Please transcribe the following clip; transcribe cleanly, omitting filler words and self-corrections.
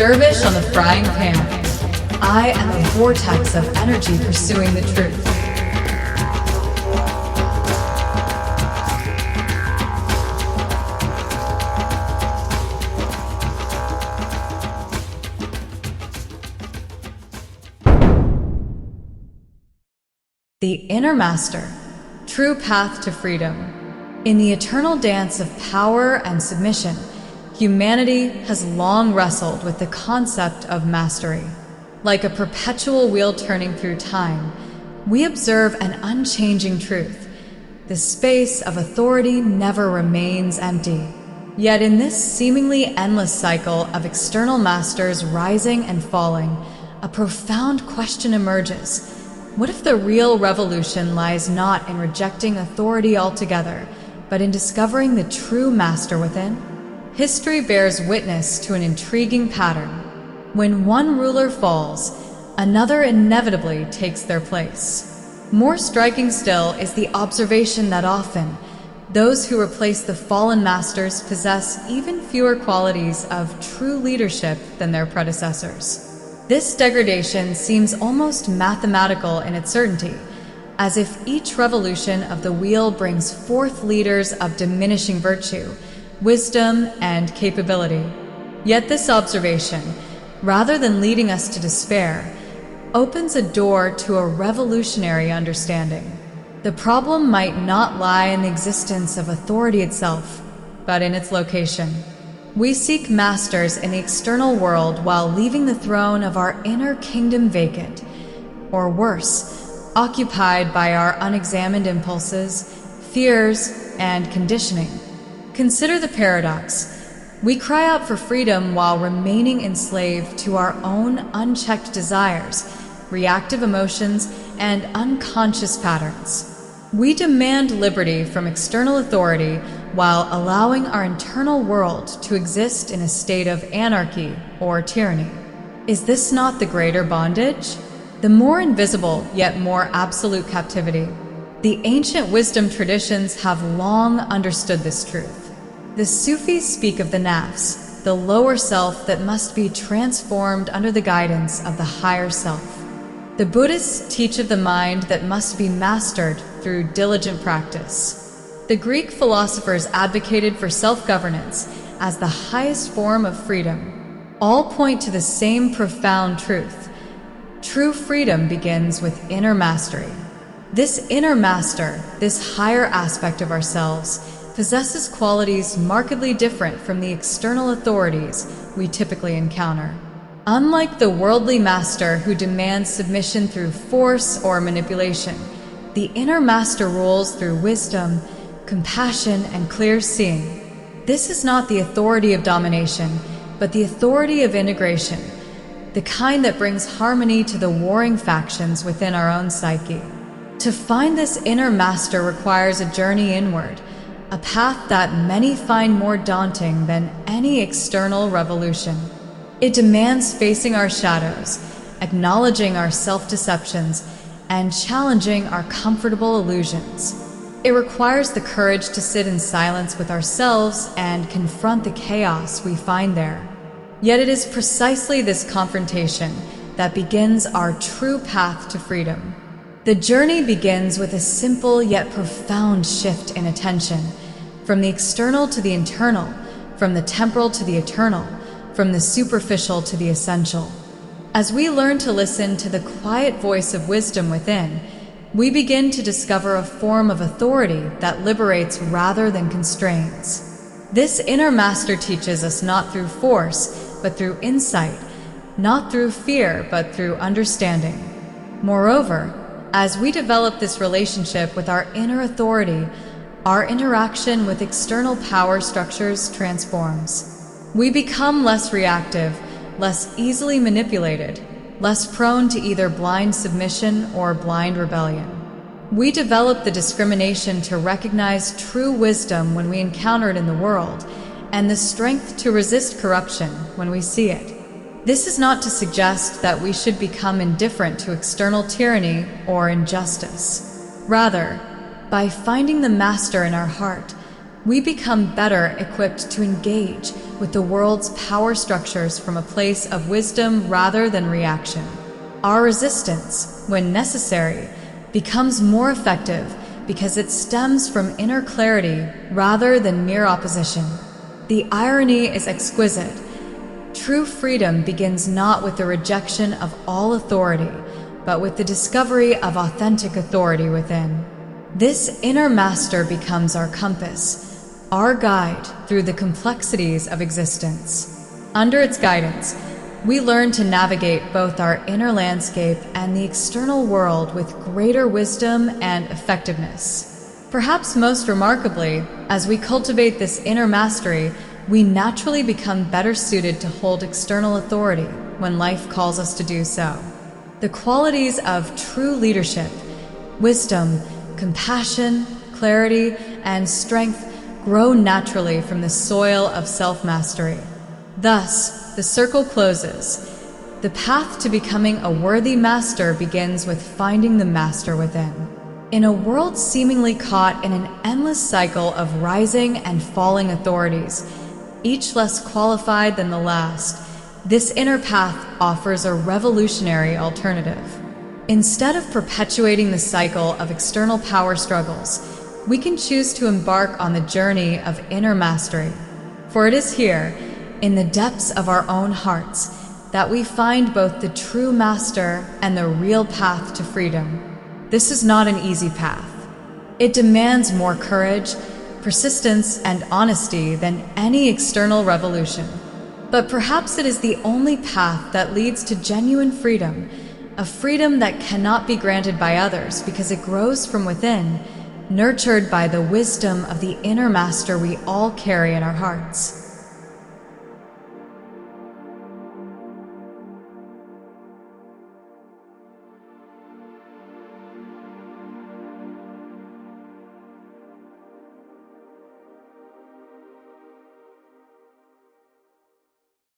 Dervish on the frying pan. I am a vortex of energy pursuing the truth. The inner master, true path to freedom. In the eternal dance of power and submission, humanity has long wrestled with the concept of mastery. Like a perpetual wheel turning through time, we observe an unchanging truth. The space of authority never remains empty. Yet in this seemingly endless cycle of external masters rising and falling, a profound question emerges. What if the real revolution lies not in rejecting authority altogether, but in discovering the true master within? History bears witness to an intriguing pattern. When one ruler falls, another inevitably takes their place. More striking still is the observation that often, those who replace the fallen masters possess even fewer qualities of true leadership than their predecessors. This degradation seems almost mathematical in its certainty, as if each revolution of the wheel brings forth leaders of diminishing virtue, wisdom, and capability. Yet this observation, rather than leading us to despair, opens a door to a revolutionary understanding. The problem might not lie in the existence of authority itself, but in its location. We seek masters in the external world while leaving the throne of our inner kingdom vacant, or worse, occupied by our unexamined impulses, fears, and conditioning. Consider the paradox. We cry out for freedom while remaining enslaved to our own unchecked desires, reactive emotions, and unconscious patterns. We demand liberty from external authority while allowing our internal world to exist in a state of anarchy or tyranny. Is this not the greater bondage? The more invisible yet more absolute captivity. The ancient wisdom traditions have long understood this truth. The Sufis speak of the nafs, the lower self that must be transformed under the guidance of the higher self. The Buddhists teach of the mind that must be mastered through diligent practice. The Greek philosophers advocated for self-governance as the highest form of freedom. All point to the same profound truth. True freedom begins with inner mastery. This inner master, this higher aspect of ourselves, possesses qualities markedly different from the external authorities we typically encounter. Unlike the worldly master who demands submission through force or manipulation, the inner master rules through wisdom, compassion, and clear seeing. This is not the authority of domination, but the authority of integration, the kind that brings harmony to the warring factions within our own psyche. To find this inner master requires a journey inward, a path that many find more daunting than any external revolution. It demands facing our shadows, acknowledging our self-deceptions, and challenging our comfortable illusions. It requires the courage to sit in silence with ourselves and confront the chaos we find there. Yet it is precisely this confrontation that begins our true path to freedom. The journey begins with a simple yet profound shift in attention, from the external to the internal, from the temporal to the eternal, from the superficial to the essential. As we learn to listen to the quiet voice of wisdom within, we begin to discover a form of authority that liberates rather than constrains. This inner master teaches us not through force, but through insight, not through fear, but through understanding. Moreover, as we develop this relationship with our inner authority, our interaction with external power structures transforms. We become less reactive, less easily manipulated, less prone to either blind submission or blind rebellion. We develop the discrimination to recognize true wisdom when we encounter it in the world, and the strength to resist corruption when we see it. This is not to suggest that we should become indifferent to external tyranny or injustice. Rather, by finding the master in our heart, We become better equipped to engage with the world's power structures from a place of wisdom rather than reaction. Our resistance, when necessary, becomes more effective because it stems from inner clarity rather than mere opposition. The irony is exquisite. True freedom begins not with the rejection of all authority, but with the discovery of authentic authority within. This inner master becomes our compass, our guide through the complexities of existence. Under its guidance, we learn to navigate both our inner landscape and the external world with greater wisdom and effectiveness. Perhaps most remarkably, as we cultivate this inner mastery, we naturally become better suited to hold external authority when life calls us to do so. The qualities of true leadership, wisdom, compassion, clarity, and strength grow naturally from the soil of self-mastery. Thus, the circle closes. The path to becoming a worthy master begins with finding the master within. In a world seemingly caught in an endless cycle of rising and falling authorities, each less qualified than the last, this inner path offers a revolutionary alternative. Instead of perpetuating the cycle of external power struggles, we can choose to embark on the journey of inner mastery. For it is here, in the depths of our own hearts, that we find both the true master and the real path to freedom. This is not an easy path. It demands more courage, persistence, and honesty than any external revolution. But perhaps it is the only path that leads to genuine freedom, a freedom that cannot be granted by others because it grows from within, nurtured by the wisdom of the inner master we all carry in our hearts.